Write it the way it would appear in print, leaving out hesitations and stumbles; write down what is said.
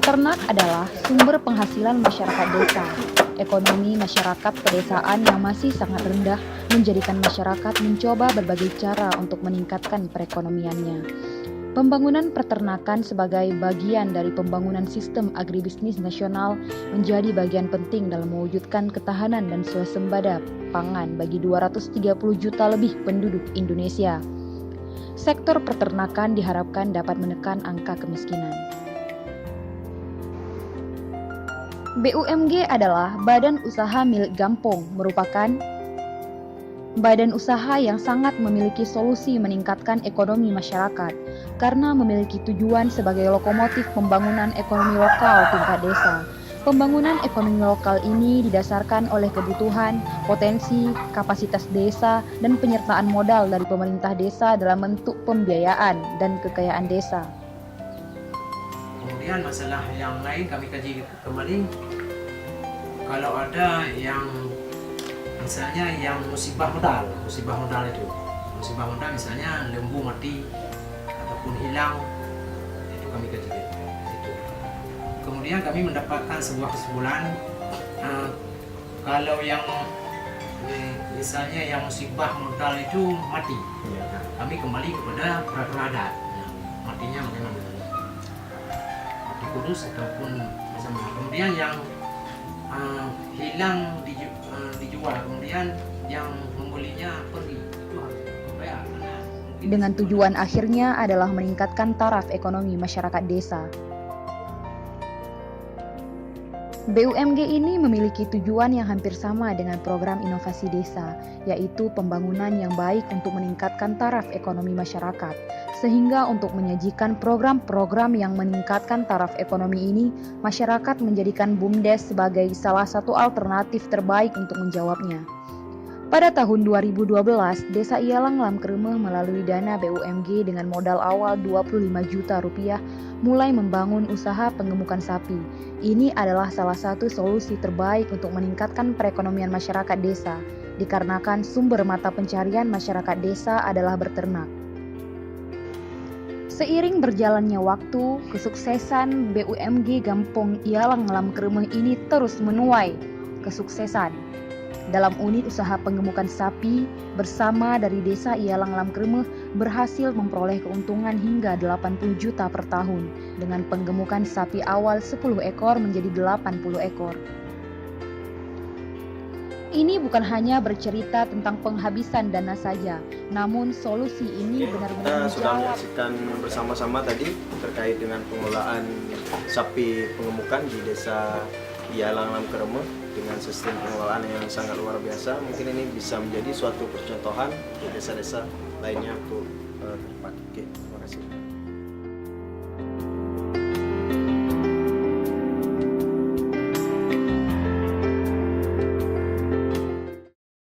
Peternak adalah sumber penghasilan masyarakat desa. Ekonomi masyarakat pedesaan yang masih sangat rendah menjadikan masyarakat mencoba berbagai cara untuk meningkatkan perekonomiannya. Pembangunan peternakan sebagai bagian dari pembangunan sistem agribisnis nasional menjadi bagian penting dalam mewujudkan ketahanan dan swasembada pangan bagi 230 juta lebih penduduk Indonesia. Sektor peternakan diharapkan dapat menekan angka kemiskinan. BUMG adalah badan usaha milik Gampong, merupakan badan usaha yang sangat memiliki solusi meningkatkan ekonomi masyarakat karena memiliki tujuan sebagai lokomotif pembangunan ekonomi lokal tingkat desa. Pembangunan ekonomi lokal ini didasarkan oleh kebutuhan, potensi, kapasitas desa, dan penyertaan modal dari pemerintah desa dalam bentuk pembiayaan dan kekayaan desa. Kemudian masalah yang lain kami kaji kembali, kalau ada yang misalnya yang musibah modal itu, musibah modal misalnya lembu mati ataupun hilang, itu kami kaji di situ. Kemudian kami mendapatkan sebuah kesimpulan, kalau yang misalnya yang musibah modal itu mati, kami kembali kepada peraturan adat, matinya bagaimana, mati kudus ataupun sama. Kemudian yang hilang dijual, kemudian yang membelinya pergi, itu harus membayar. Dengan tujuan akhirnya adalah meningkatkan taraf ekonomi masyarakat desa. BUMG ini memiliki tujuan yang hampir sama dengan program inovasi desa, yaitu pembangunan yang baik untuk meningkatkan taraf ekonomi masyarakat. Sehingga untuk menyajikan program-program yang meningkatkan taraf ekonomi ini, masyarakat menjadikan BUMDes sebagai salah satu alternatif terbaik untuk menjawabnya. Pada tahun 2012, Desa Ialang Lam Kremeh melalui dana BUMG dengan modal awal 25 juta rupiah mulai membangun usaha pengemukan sapi. Ini adalah salah satu solusi terbaik untuk meningkatkan perekonomian masyarakat desa, dikarenakan sumber mata pencarian masyarakat desa adalah berternak. Seiring berjalannya waktu, kesuksesan BUMG Gampong Ialang Lam Kremeh ini terus menuai kesuksesan. Dalam unit usaha pengemukan sapi bersama dari Desa Ialang Lam Kremeh berhasil memperoleh keuntungan hingga 80 juta per tahun dengan penggemukan sapi awal 10 ekor menjadi 80 ekor. Ini bukan hanya bercerita tentang penghabisan dana saja, namun solusi ini benar-benar sudah menjawab. menyaksikan bersama-sama tadi terkait dengan pengelolaan sapi pengemukan di Desa Ialang Lam Kremeh dengan sistem pengelolaan yang sangat luar biasa. Mungkin ini bisa menjadi suatu percontohan di desa-desa lainnya untuk ke depan. Oke, terima kasih.